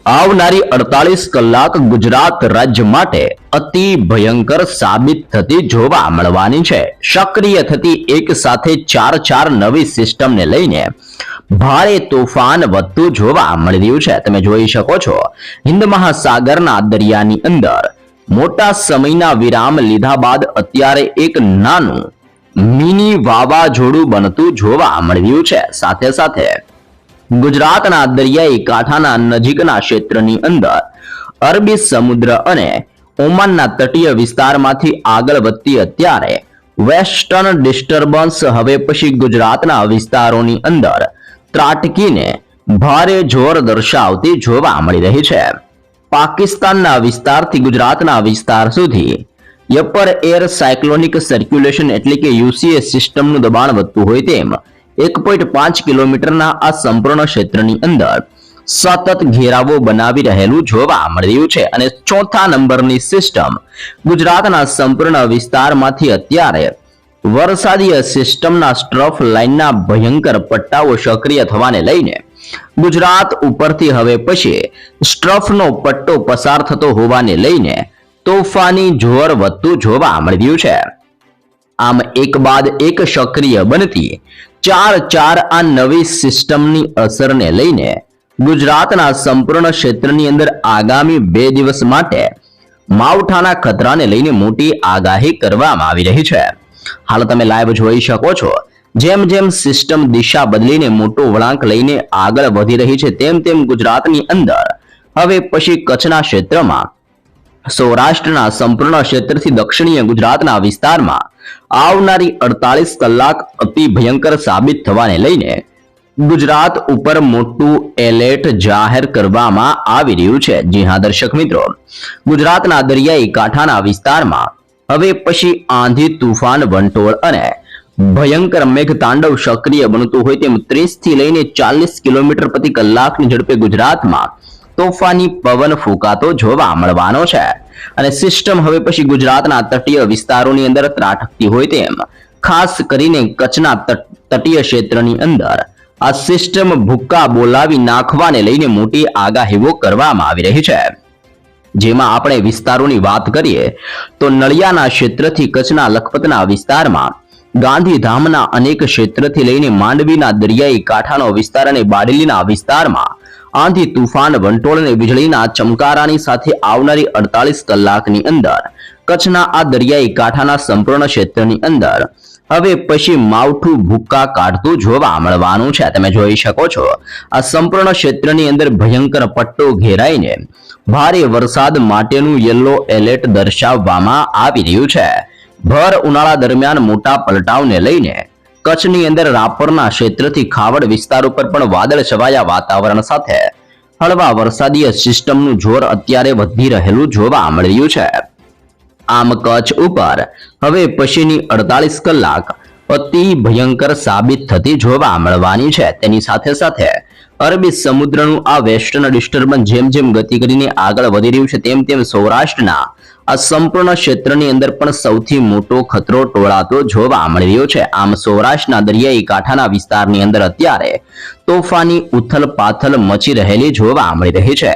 આવનારી 48 કલાક ગુજરાત રાજ્ય માટે અતિ ભયંકર સાબિત થતી જોવા મળવાની છે। સક્રિય થતી એક સાથે ચાર નવી સિસ્ટમને લઈને ભારે તોફાન વધતું જોવા મળી રહ્યું છે। તમે જોઈ શકો છો હિન્દ મહાસાગરના દરિયાની અંદર મોટા સમયના વિરામ લીધા બાદ અત્યારે એક નાનું મિની વાવાઝોડું બનતું જોવા મળી રહ્યું છે। સાથે સાથે ગુજરાતના દરિયાઈ કાંઠાના નજીકના ક્ષેત્રની અંદર અરબી સમુદ્ર અને ઓમાનના તટીય વિસ્તારમાંથી આગળ વધતી અત્યારે વેસ્ટર્ન ડિસ્ટર્બન્સ હવે પછી ગુજરાતના વિસ્તારોની અંદર ત્રાટકીને ભારે જોર દર્શાવતી જોવા મળી રહી છે। પાકિસ્તાનના વિસ્તારથી ગુજરાતના વિસ્તાર સુધી અપર એર સાયક્લોનિક સર્ક્યુલેશન એટલે કે યુસીએ સિસ્ટમનું દબાણ વધતું હોય તેમ 1.5 કિલોમીટરના આ સંપૂર્ણ ક્ષેત્રની અંદર સતત ઘેરાવો બનાવી રહેલું જોવા મળી રહ્યું છે અને ચોથા નંબરની સિસ્ટમ ગુજરાતના સંપૂર્ણ વિસ્તારમાંથી અત્યારે વરસાદીય સિસ્ટમના સ્ટ્રફ લાઇનના ભયંકર પટ્ટાઓ સક્રિય થવાને લઈને ગુજરાત ઉપરથી હવે પછી સ્ટ્રફનો પટ્ટો પસાર થતો હોવાને લઈને તોફાની જોર વધતું જોવા મળી રહ્યું છે। આમ એક બાદ એક સક્રિય બનતી ચાર આ નવી સિસ્ટમની અસરને લઈને ગુજરાતના સંપૂર્ણ ક્ષેત્રની અંદર આગામી 2 દિવસ માટે માવઠાના ખતરાને લઈને મોટી આગાહી કરવામાં આવી રહી છે। હાલ તમે લાઈવ જોઈ શકો છો જેમ જેમ સિસ્ટમ દિશા બદલીને મોટો વળાંક લઈને આગળ વધી રહી છે તેમ ગુજરાતની અંદર હવે પછી કચ્છના ક્ષેત્રમાં સૌરાષ્ટ્રના સંપૂર્ણ ક્ષેત્રથી દક્ષિણીય ગુજરાતના વિસ્તારમાં આવનારી 48 કલાક અતિ ભયંકર સાબિત થવાને લઈને ગુજરાત ઉપર મોટું એલર્ટ જાહેર કરવામાં આવી રહ્યું છે। જી હા દર્શક મિત્રો, ગુજરાતના દરિયાઈ કાંઠાના વિસ્તારમાં હવે પછી આંધી તુફાન વંટોળ અને ભયંકર મેઘતાંડવ સક્રિય બનતું હોય તેમ 30 થી લઈને 40 કિલોમીટર પ્રતિ કલાકની ઝડપે ગુજરાતમાં તોફાની પવન ફૂંકાતો જોવા મળવાનો છે અને સિસ્ટમ હવે પછી ગુજરાતના તટીય વિસ્તારોની અંદર ત્રાટકતી હોય તેમ ખાસ કરીને કચ્છના તટીય ક્ષેત્રની અંદર આ સિસ્ટમ ભૂક્કા બોલાવી નાખવાને લઈને મોટી આગાહીઓ કરવામાં આવી રહી છે। જેમાં આપણે વિસ્તારોની વાત કરીએ તો નળિયાના ક્ષેત્રથી કચ્છના લખપતના વિસ્તારમાં, ગાંધીધામના અનેક ક્ષેત્રથી લઈને માંડવીના દરિયાઈ કાંઠાનો વિસ્તાર અને બારડોલીના વિસ્તારમાં આંધી તુફાન વંટોળ અને વીજળીના ચમકારાની સાથે આવનારી 48 કલાકની અંદર કચ્છના આ દરિયાઈ કાંઠાના સંપૂર્ણ ક્ષેત્રની અંદર હવે પછી માવઠું ભૂક્કા કાઢતું જોવા મળવાનું છે। તમે જોઈ શકો છો આ સંપૂર્ણ ક્ષેત્રની અંદર ભયંકર પટ્ટો ઘેરાઈને ભારે વરસાદ માટેનું યલો એલર્ટ દર્શાવવામાં આવી રહ્યું છે। ભર ઉનાળા દરમિયાન મોટા પલટાવને લઈને કચ્છની અંદર રાપરના ક્ષેત્રથી ખાવડ વિસ્તાર ઉપર પણ વાદળ છવાયા વાતાવરણ સાથે હળવા વરસાદીય સિસ્ટમનું જોર અત્યારે વધી રહેલું જોવા મળી રહ્યું છે। આમ કચ્છ ઉપર હવે પછીની 48 કલાક અતિ ભયંકર સાબિત થતી જોવા મળવાની છે। તેની સાથે સાથે અરબી સમુદ્રનું આ વેસ્ટર્ન ડિસ્ટર્બન્સ જેમ ગતિ કરીને આગળ વધી રહ્યું છે તેમ સૌરાષ્ટ્રના આ સંપૂર્ણ ક્ષેત્રની અંદર પણ સૌથી મોટો ખતરો ટોળાતો જોવા મળી રહ્યો છે। આમ સૌરાષ્ટ્રના દરિયાઈ કાંઠાના વિસ્તારની અંદર અત્યારે તોફાની ઉથલ પાથલ મચી રહેલી જોવા મળી રહી છે।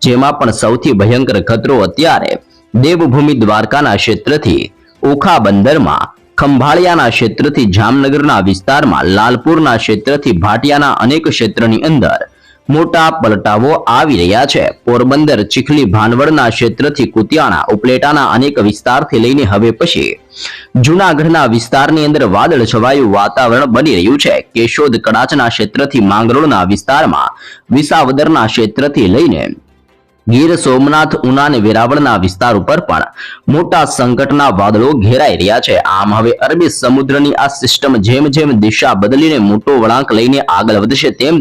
જેમાં પણ સૌથી ભયંકર ખતરો અત્યારે દેવભૂમિ દ્વારકાના ક્ષેત્રથી ઓખા બંદરમાં, ખંભાળિયાના ક્ષેત્રથી જામનગરના વિસ્તારમાં, લાલપુરના ક્ષેત્રથી ભાટિયાના અનેક ક્ષેત્રની અંદર મોટા પલટાવો આવી રહ્યા છે। પોરબંદર, ચીખલી, ભાનવડના ક્ષેત્રથી કુતિયાણા, ઉપલેટાના અનેક વિસ્તારથી લઈને હવે પછી જૂનાગઢના વિસ્તારની અંદર વાદળ છવાયું વાતાવરણ બની રહ્યું છે। કેશોદ, કડાચના ક્ષેત્રથી માંગરોળના વિસ્તારમાં, વિસાવદરના ક્ષેત્રથી લઈને ગીર સોમનાથ, ઉના અને વેરાવળના વિસ્તાર ઉપર પણ મોટા સંકટના વાદળો ઘેરાઈ રહ્યા છે। આમ હવે અરબી સમુદ્રની આ સિસ્ટમ જેમ દિશા બદલીને મોટો વળાંક લઈને આગળ વધશે તેમ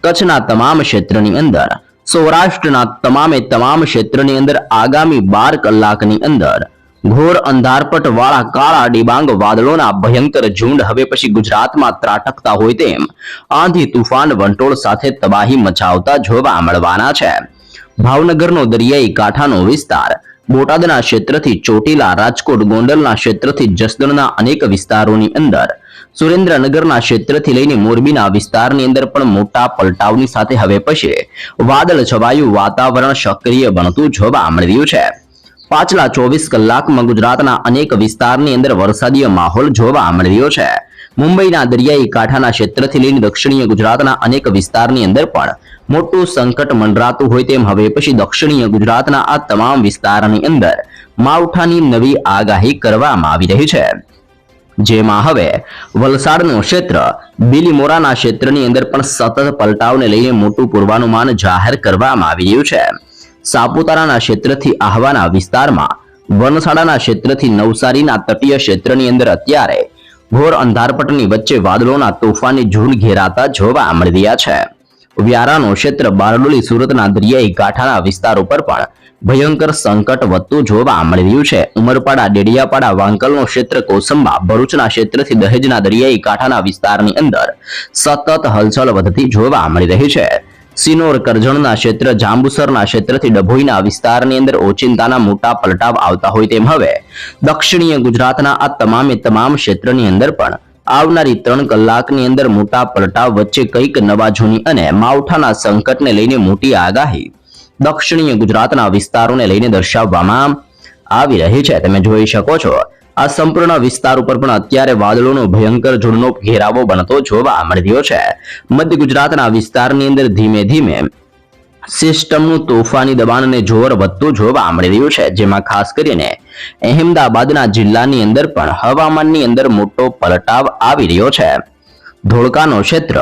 કચ્છના તમામ ક્ષેત્રની અંદર, સૌરાષ્ટ્રના તમામ ક્ષેત્રની અંદર આગામી 12 કલાકની અંદર ઘોર અંધારપટ વાળા કાળા ડિબાંગ વાદળોના ભયંકર ઝુંડ હવે પછી ગુજરાતમાં ત્રાટકતા હોય તેમ આંધી તુફાન વંટોળ સાથે તબાહી મચાવતા જોવા મળવાના છે। ભાવનગરનો દરિયાઈ કાંઠાનો વિસ્તાર, બોટાદના ક્ષેત્રથી ચોટીલા, રાજકોટ, ગોંડલના ક્ષેત્રથી જસદણના અનેક વિસ્તારોની અંદર સુરેન્દ્રનગરના ક્ષેત્રથી લઈને મોરબીના વિસ્તારની અંદર પણ મોટા પલટાવની સાથે હવે પછી વાદળ છવાયું વાતાવરણ સક્રિય બનતું જોવા મળી રહ્યું છે. પાછલા 24 કલાકમાં ગુજરાતના અનેક વિસ્તારની અંદર વરસાદીય માહોલ જોવા મળી રહ્યો છે. મુંબઈના દરિયાઈ કાંઠાના ક્ષેત્રથી લઈને દક્ષિણીય ગુજરાતના અનેક વિસ્તારની અંદર પણ મોટું સંકટ મંડરાતું હોય તેમ હવે પછી દક્ષિણીય ગુજરાતના આ તમામ વિસ્તારની અંદર માવઠાની નવી આગાહી કરવામાં આવી રહી છે. જેમાં હવે વલસાડનું ક્ષેત્ર, બિલીમોરાના ક્ષેત્રની અંદર પણ સતત પલટાવને લઈને મોટું પૂર્વાનુમાન જાહેર કરવામાં આવી રહ્યું છે. સાપુતારાના ક્ષેત્રથી આહવાના વિસ્તારમાં, વનસાડાના ક્ષેત્રથી નવસારીના તટીય ક્ષેત્રની અંદર અત્યારે ઘોર અંધારપટની વચ્ચે વાદળોના તોફાની ઝુંડ ઘેરાતા જોવા મળી રહ્યા છે. વ્યારાનું ક્ષેત્ર, બારડોલી, સુરતના દરિયાઈ કાંઠાના વિસ્તાર ઉપર પણ ભયંકર સંકટ વધતું જોવા મળી રહ્યું છે. ઉમરપાડા, ડેડિયાપાડા, વાંકલનું ક્ષેત્ર, કોસંબા, ભરૂચના ક્ષેત્રથી દહેજના દરિયાઈ કાંઠાના વિસ્તારની અંદર સતત હલચલ વધતી જોવા મળી રહી છે. સિનોર, કરજણના ક્ષેત્ર, જાંબુસરના ક્ષેત્રથી ડભોઈના વિસ્તારની અંદર ઓચિંતાના મોટા પલટાવ આવતા હોય તેમ હવે દક્ષિણીય ગુજરાતના આ તમામે તમામ ક્ષેત્રની અંદર પણ આવનારી 3 કલાકની અંદર મોટા પલટાવ વચ્ચે કંઈક નવા જૂની અને માવઠાના સંકટને લઈને મોટી આગાહી દક્ષિણીય ગુજરાતના વિસ્તારોને લઈને દર્શાવવામાં આવી રહી છે. તમે જોઈ શકો છો આ સંપૂર્ણ વિસ્તાર ઉપર પણ અત્યારે વાદળોનો ભયંકર ઝુંડનો ઘેરાવો બનતો જોવા મળી રહ્યો છે. મધ્ય ગુજરાતના વિસ્તારની અંદર ધીમે ધીમે સિસ્ટમનું તોફાની દબાણ અને જોર વધતું જોવા મળી રહ્યું છે. જેમાં ખાસ કરીને અહેમદાબાદના જિલ્લાની અંદર પણ હવામાનની અંદર મોટો પલટાવ આવી રહ્યો છે. ધોળકાનો ક્ષેત્ર,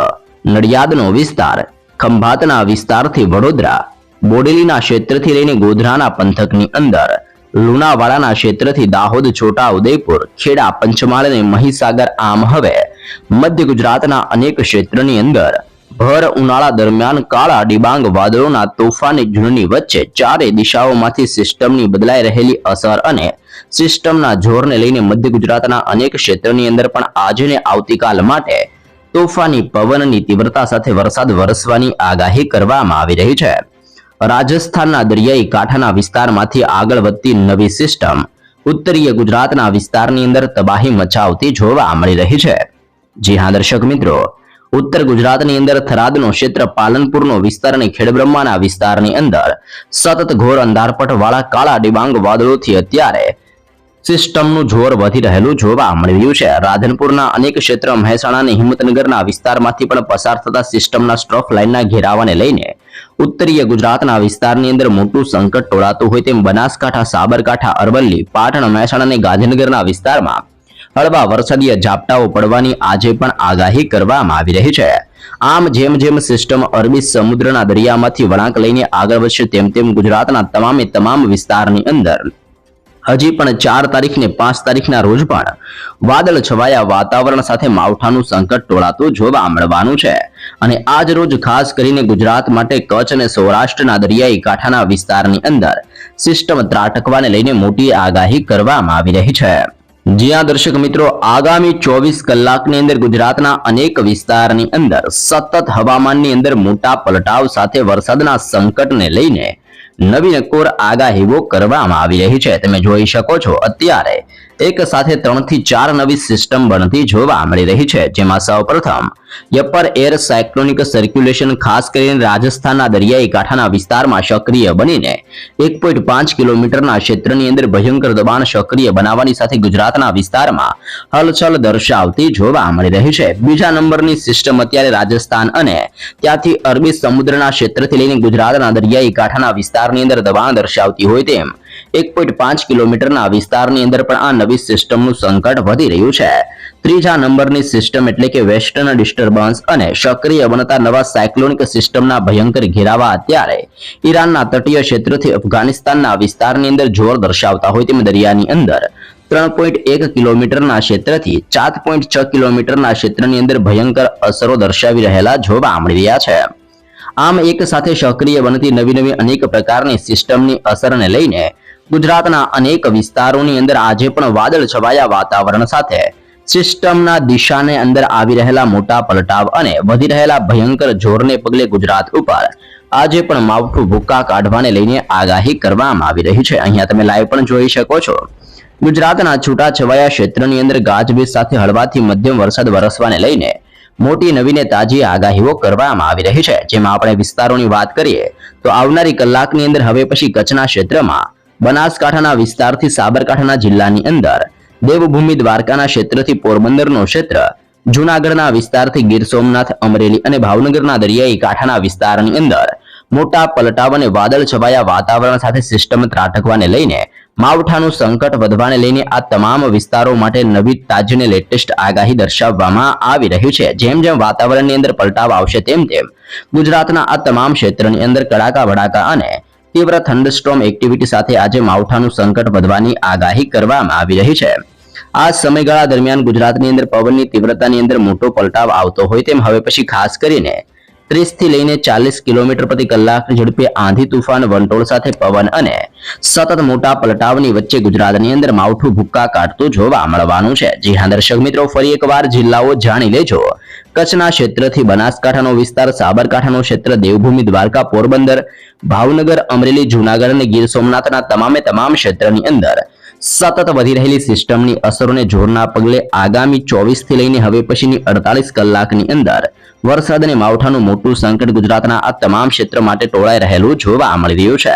નડિયાદનો વિસ્તાર, ખંભાતના વિસ્તારથી વડોદરા, બોડેલીના ક્ષેત્રથી લઈને ગોધરાના પંથકની અંદર, લુણાવાડાના ક્ષેત્રથી દાહોદ, છોટા ઉદેપુર, ખેડા, પંચમહાલ અને મહીસાગર, આમ હવે મધ્ય ગુજરાતના અનેક ક્ષેત્રની અંદર ભર ઉનાળા દરમિયાન કાળા ડિબાંગ વાદળોના તોફાની ઝુંડની વચ્ચે ચારે દિશાઓમાંથી સિસ્ટમની બદલાઈ રહેલી અસર અને સિસ્ટમના જોરને લઈને મધ્ય ગુજરાતના અનેક ક્ષેત્રની અંદર પણ આજે ને આવતીકાલ માટે તોફાની પવનની તીવ્રતા સાથે વરસાદ વરસવાની આગાહી કરવામાં આવી રહી છે. રાજસ્થાનના દરિયાઈ કાંઠાના વિસ્તારમાંથી આગળ વધતી નવી સિસ્ટમ ઉત્તરીય ગુજરાતના વિસ્તારની અંદર તબાહી મચાવતી જોવા મળી રહી છે. જી હા દર્શક મિત્રો, ઉત્તર ગુજરાતની અંદર થરાદનો ક્ષેત્ર, પાલનપુરનો વિસ્તાર અને ખેડબ્રહ્માના વિસ્તારની અંદર સતત ઘોર અંધારપટ વાળા કાળા ડિબાંગ વાદળોથી અત્યારે સિસ્ટમનું જોર વધી રહેલું જોવા મળી રહ્યું છે. રાધનપુરના અનેક ક્ષેત્ર, મહેસાણા અને હિંમતનગરના વિસ્તારમાંથી પણ પસાર થતા સિસ્ટમના સ્ટ્રોફ લાઇનના ઘેરાવાને લઈને ઉત્તરીય ગુજરાતના વિસ્તારની અંદર મોટું સંકટ ટોળાતું હોય તેમ બનાસકાંઠા, સાબરકાંઠા, અરવલ્લી, પાટણ, મહેસાણા અને ગાંધીનગરના વિસ્તારમાં હળવા વરસાદીય ઝાપટાઓ પડવાની આજે પણ આગાહી કરવામાં આવી રહી છે. આમ જેમ જેમ સિસ્ટમ અરબી સમુદ્રના દરિયામાંથી વળાંક લઈને આગળ વધશે તેમ તેમ ગુજરાતના તમામે તમામ વિસ્તારની અંદર હજી પણ 4 તારીખ ને 5 તારીખના રોજ પણ વાદળ છવાયા વાતાવરણ સાથે માવઠાનું સંકટ ટોળાતું જોવા મળવાનું છે. અને આજ રોજ ખાસ કરીને ગુજરાત માટે કચ્છ અને સૌરાષ્ટ્રના દરિયાઈ કાંઠાના વિસ્તારની અંદર સિસ્ટમ ત્રાટકવાને લઈને મોટી આગાહી કરવામાં આવી રહી છે. જ્યાં દર્શક મિત્રો આગામી 24 કલાકની અંદર ગુજરાતના અનેક વિસ્તારની અંદર સતત હવામાનની અંદર મોટા પલટાવ સાથે વરસાદના સંકટને લઈને નવી નકોર આગાહીઓ કરવામાં આવી રહી છે. તમે જોઈ શકો છો અત્યારે એક સાથે 3 થી 4 નવી સિસ્ટમ બનતી જોવા મળી રહી છે. જેમાં સૌપ્રથમ અપર એર સાયક્લોનિક સર્ક્યુલેશન ખાસ કરીને રાજસ્થાનના દરિયાઈ કાંઠાના વિસ્તારમાં સક્રિય બનીને 1.5 કિલોમીટરના ક્ષેત્રની અંદર ભયંકર દબાણ સક્રિય બનાવવાની સાથે ગુજરાતના વિસ્તારમાં હલચલ દર્શાવતી જોવા મળી રહી છે. બીજા નંબરની સિસ્ટમ અત્યારે રાજસ્થાન અને ત્યાંથી અરબી સમુદ્રના ક્ષેત્રથી લઈને ગુજરાતના દરિયાઈ કાંઠાના વિસ્તારની અંદર દબાણ દર્શાવતી હોય તેમ 1.5 કિલોમીટરના વિસ્તારની અંદર પણ આ નવી સિસ્ટમનું સંકટ વધી રહ્યું છે. ત્રીજા નંબરની સિસ્ટમ એટલે કે વેસ્ટર્ન ડિસ્ટર્બન્સ અને સક્રિય બનતા નવા સાયક્લોનિક સિસ્ટમના ભયંકર ઘેરાવા અત્યારે ઈરાનના તટીય ક્ષેત્રથી અફઘાનિસ્તાનના વિસ્તારની અંદર જોર દર્શાવતા હોય તેમ દરિયાની અંદર 3.1 કિલોમીટરના ક્ષેત્રથી 4.6 કિલોમીટરના ક્ષેત્રની અંદર ભયંકર અસરો દર્શાવી રહેલા જોવા મળી રહ્યા છે. આમ એક સાથે સક્રિય બનતી નવી અનેક પ્રકારની સિસ્ટમની અસરને લઈને ગુજરાતના અનેક વિસ્તારોની અંદર આજે પણ વાદળ છવાયા વાતાવરણ સાથે સિસ્ટમના દિશાને અંદર આવી રહેલા મોટા પલટાવ અને વધી રહેલા ભયંકર જોરને પગલે ગુજરાત ઉપર આજે પણ માવઠું ભૂક્કા કાઢવાને લઈને આગાહી કરવામાં આવી રહી છે. અહીંયા તમે લાઈવ પણ જોઈ શકો છો ગુજરાતના છૂટાછવાયા ક્ષેત્રની અંદર ગાજવીજ સાથે હળવાથી મધ્યમ વરસાદ વરસવાને લઈને મોટી નવીને તાજી આગાહીઓ કરવામાં આવી રહી છે, જેમાં આપણે વિસ્તારોની વાત કરીએ તો આવનારી કલાકની અંદર હવે પછી કચ્છના ક્ષેત્રમાં, બનાસકાંઠાના વિસ્તારથી સાબરકાંઠાના જિલ્લાની અંદર, દેવભૂમિ દ્વારકાના ક્ષેત્રથી પોરબંદરનો ક્ષેત્ર, જૂનાગઢના વિસ્તારથી ગીર સોમનાથ, અમરેલી અને ભાવનગરના દરિયાઈ કાંઠાના વિસ્તારની અંદર મોટા પલટાવ અને વાદળ છવાયા વાતાવરણ સાથે સિસ્ટમ ત્રાટકવાને લઈને માવઠાનું સંકટ વધવાને લઈને આ તમામ વિસ્તારો માટે નવી તાજી અને લેટેસ્ટ આગાહી દર્શાવવામાં આવી રહી છે। જેમ જેમ વાતાવરણની અંદર પલટાવ આવશે તેમ તેમ ગુજરાતના આ તમામ ક્ષેત્રની અંદર કડાકા ભડાકા અને તીવ્ર થંડરસ્ટોર્મ એક્ટિવિટી સાથે આજે માવઠાનું સંકટ વધવાની આગાહી કરવામાં આવી રહી છે। આ સમયગાળા દરમિયાન ગુજરાતની અંદર પવનની તીવ્રતાની અંદર મોટો પલટાવ આવતો હોય તેમ હવે પછી ખાસ કરીને 30 થી લઈને 40 કિલોમીટર પ્રતિ કલાકની ઝડપે આંધી તુફાન વંટોળ સાથે પવન અને સતત મોટા પલટાવની વચ્ચે ગુજરાતની અંદર માવઠું ભૂક્કા કાઢતું જોવા મળવાનું છે। જી હા દર્શક મિત્રો, ફરી એકવાર જિલ્લાઓ જાણી લેજો। કચ્છના ક્ષેત્રથી બનાસકાંઠાનો વિસ્તાર, સાબરકાંઠાનો ક્ષેત્ર, દેવભૂમિ દ્વારકા, પોરબંદર, ભાવનગર, અમરેલી, જૂનાગઢ અને ગીર સોમનાથના તમામે તમામ ક્ષેત્રની અંદર સતત વધી રહેલી સિસ્ટમની અસરોને જોરના પગલે આગામી 24 થી લઈને હવે પછીની 48 કલાકની અંદર વરસાદ અને માવઠાનું મોટું સંકટ ગુજરાતના આ તમામ ક્ષેત્ર માટે ટોળાઈ રહેલું જોવા મળી રહ્યું છે।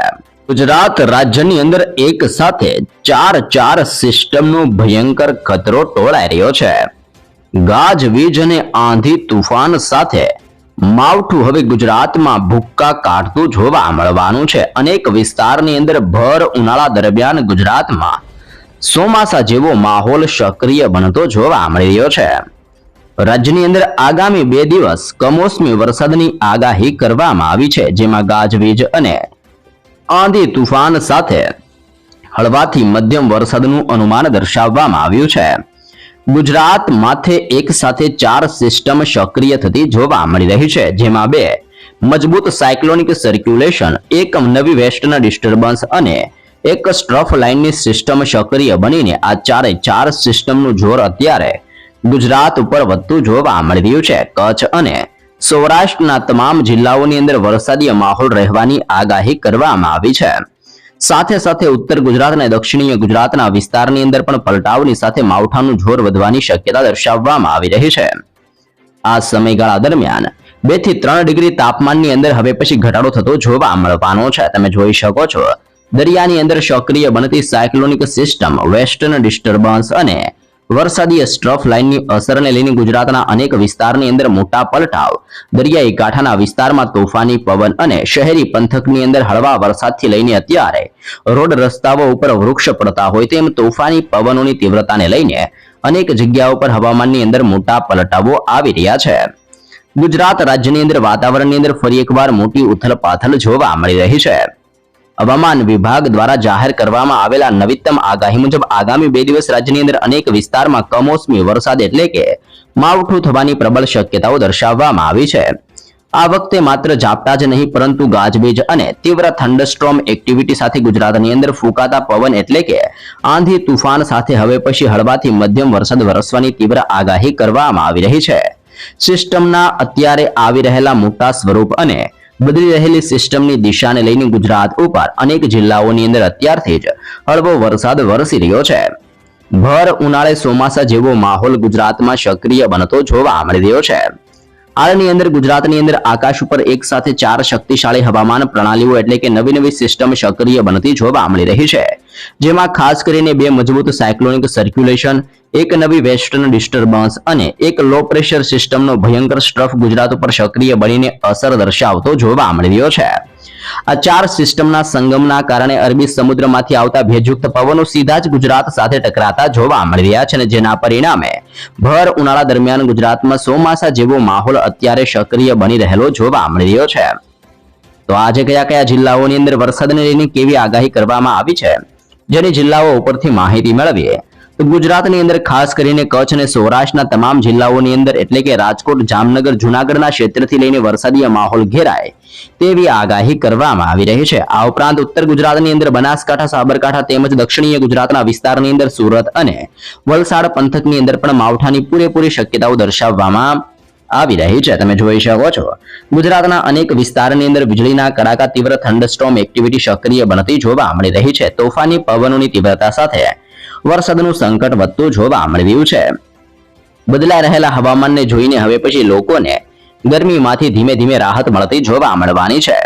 ગુજરાત રાજ્યની અંદર એક સાથે ચાર સિસ્ટમનો ભયંકર ખતરો ટોળાઈ રહ્યો છે। ગાજવીજ અને આંધી તુફાન સાથે માવઠું હવે ગુજરાતમાં ભૂક્કા કાઢતું જોવા મળવાનું છે। અનેક વિસ્તારની અંદર ભર ઉનાળા દરમિયાન ગુજરાતમાં ચોમાસા જેવો માહોલ સક્રિય બનતો જોવા મળી રહ્યો છે। રાજ્યની અંદર આગામી 2 દિવસ કમોસમી વરસાદની આગાહી કરવામાં આવી છે, જેમાં ગાજવીજ અને આંધી તુફાન સાથે હળવાથી મધ્યમ વરસાદનું અનુમાન દર્શાવવામાં આવ્યું છે। ગુજરાત માથે એક સાથે 4 સિસ્ટમ સક્રિય થતી જોવા મળી રહી છે, જેમાં 2 મજબૂત સાયક્લોનિક સર્ક્યુલેશન, એક નવી વેસ્ટર્ન ડિસ્ટર્બન્સ અને એક સ્ટ્રફ લાઇનની સિસ્ટમ સક્રિય બનીને આ 4 સિસ્ટમનું જોર અત્યારે ગુજરાત ઉપર વધતું જોવા મળી રહ્યું છે। કચ્છ અને સૌરાષ્ટ્રના તમામ જિલ્લાઓની અંદર વરસાદી માહોલ રહેવાની આગાહી કરવામાં આવી છે। સાથે સાથે ઉત્તર ગુજરાત અને દક્ષિણીય ગુજરાતના વિસ્તારની અંદર પણ પલટાવની સાથે માવઠાનું જોર વધવાની શક્યતા દર્શાવવામાં આવી રહી છે। આ સમયગાળા દરમિયાન 2 થી 3 ડિગ્રી તાપમાનની અંદર હવે પછી ઘટાડો થતો જોવા મળવાનો છે। તમે જોઈ શકો છો, દરિયાની અંદર સક્રિય બનતી સાયક્લોનિક સિસ્ટમ, વેસ્ટર્ન ડિસ્ટર્બન્સ અને વરસાદી સ્ટ્રફ લાઇનની અસરને લઈને ગુજરાતના અનેક વિસ્તારની અંદર મોટા પલટાવ, દરિયાઈ કાંઠાના વિસ્તારમાં તોફાની પવન અને શહેરી પંથકની અંદર હળવા વરસાદથી લઈને અત્યારે રોડ રસ્તાઓ ઉપર વૃક્ષ પડતા હોય તેમ તોફાની પવનોની તીવ્રતાને લઈને અનેક જગ્યાઓ પર હવામાનની અંદર મોટા પલટાવો આવી રહ્યા છે। ગુજરાત રાજ્યની અંદર વાતાવરણની અંદર ફરી એકવાર મોટી ઉથલપાથલ જોવા મળી રહી છે। હવામાન વિભાગ દ્વારા જાહેર કરવામાં આવેલા નવીનતમ આગાહી મુજબ આગામી 2 દિવસ રાજ્યની અંદર અનેક વિસ્તારમાં કમોસમી વરસાદ એટલે કે માવઠું થવાની પ્રબળ શક્યતાઓ દર્શાવવામાં આવી છે। આ વખતે માત્ર ઝાપટા જ નહીં પરંતુ ગાજવીજ અને તીવ્ર થંડરસ્ટોર્મ એક્ટિવિટી સાથે ગુજરાતની અંદર ફૂંકાતા પવન એટલે કે આંધી તુફાન સાથે હવે પછી હળવાથી મધ્યમ વરસાદ વરસવાની તીવ્ર આગાહી કરવામાં આવી રહી છે। સિસ્ટમના અત્યારે આવી રહેલા મોટા સ્વરૂપ અને બદલી રહેલી સિસ્ટમની દિશાને લઈને ગુજરાત ઉપર અનેક જિલ્લાઓની અંદર અત્યારથી જ હળવો વરસાદ વરસી રહ્યો છે। ભર ઉનાળે ચોમાસા જેવો માહોલ ગુજરાતમાં સક્રિય બનતો જોવા મળી રહ્યો છે। હાલની અંદર ગુજરાતની અંદર આકાશ ઉપર એક સાથે 4 શક્તિશાળી હવામાન પ્રણાલીઓ એટલે કે નવી સિસ્ટમ સક્રિય બનતી જોવા મળી રહી છે, જેમાં ખાસ કરીને 2 મજબૂત સાયક્લોનિક સર્ક્યુલેશન, એક નવી વેસ્ટર્ન ડિસ્ટર્બન્સ અને એક લો પ્રેશર સિસ્ટમનો ભયંકર સ્ટ્રફ ગુજરાત ઉપર સક્રિય બનીને અસર દર્શાવતો જોવા મળી રહ્યો છે। આ 4 સિસ્ટમના સંગમના કારણે અરબી સમુદ્રમાંથી આવતા ભેજયુક્ત પવનો સીધા જ ગુજરાત સાથે ટકરાતા જોવા મળી રહ્યા છે, અને જેના પરિણામે ભર ઉનાળા દરમિયાન ગુજરાતમાં ચોમાસા જેવો માહોલ અત્યારે સક્રિય બની રહેલો જોવા મળી રહ્યો છે। તો આજે કયા જિલ્લાઓની અંદર વરસાદને લઈને કેવી આગાહી કરવામાં આવી છે, જેની જિલ્લાઓ ઉપરથી માહિતી મેળવીએ તો ગુજરાતની અંદર ખાસ કરીને કચ્છ અને સૌરાષ્ટ્રના તમામ જિલ્લાઓની અંદર એટલે કે રાજકોટ, જામનગર, જૂનાગઢના ક્ષેત્રથી લઈને વરસાદી માહોલ ઘેરાય તેવી આગાહી કરવામાં આવી રહી છે। આ ઉપરાંત ઉત્તર ગુજરાતની અંદર બનાસકાંઠા, સાબરકાંઠા તેમજ દક્ષિણીય ગુજરાતના વિસ્તારની અંદર સુરત અને વલસાડ પંથકની અંદર પણ માવઠાની પૂરેપૂરી શક્યતાઓ દર્શાવવામાં આવી રહી છે। તમે જોઈ શકો છો, ગુજરાતના અનેક વિસ્તારની અંદર વીજળીના કડાકા, તીવ્ર થંડરસ્ટોર્મ એક્ટિવિટી સક્રિય બનતી જોવા મળી રહી છે। તોફાની પવનોની તીવ્રતા સાથે વરસાદનું સંકટ વધતું જોવા મળી રહ્યું છે. બદલાઈ રહેલા હવામાનને જોઈને હવે પછી લોકોને ગરમીમાંથી ધીમે ધીમે રાહત મળતી જોવા મળવાની છે.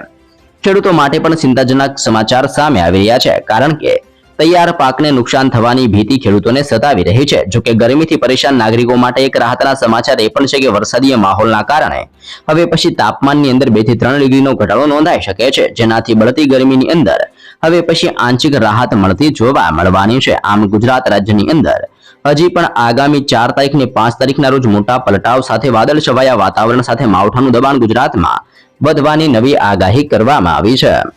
ખેડૂતો માટે પણ ચિંતાજનક સમાચાર સામે આવી રહ્યા છે, કારણ કે તૈયાર પાકને નુકસાન થવાની ભીતિ ખેડૂતોને સતાવી રહી છે. જોકે ગરમીથી પરેશાન નાગરિકો માટે એક રાહતના સમાચાર એ પણ છે કે વરસાદીય માહોલના કારણે હવે પછી તાપમાનની અંદર 2 થી 3 ડિગ્રીનો ઘટાડો નોંધાઈ શકે છે, જેનાથી બળતી ગરમીની અંદર હવે પછી આંશિક રાહત મળતી જોવા મળવાની છે. આમ ગુજરાત રાજ્યની અંદર હજી પણ આગામી 4 તારીખ ને 5 તારીખના રોજ મોટા પલટાવ સાથે વાદળ છવાયા વાતાવરણ સાથે માવઠાનું દબાણ ગુજરાતમાં વધવાની નવી આગાહી કરવામાં આવી છે.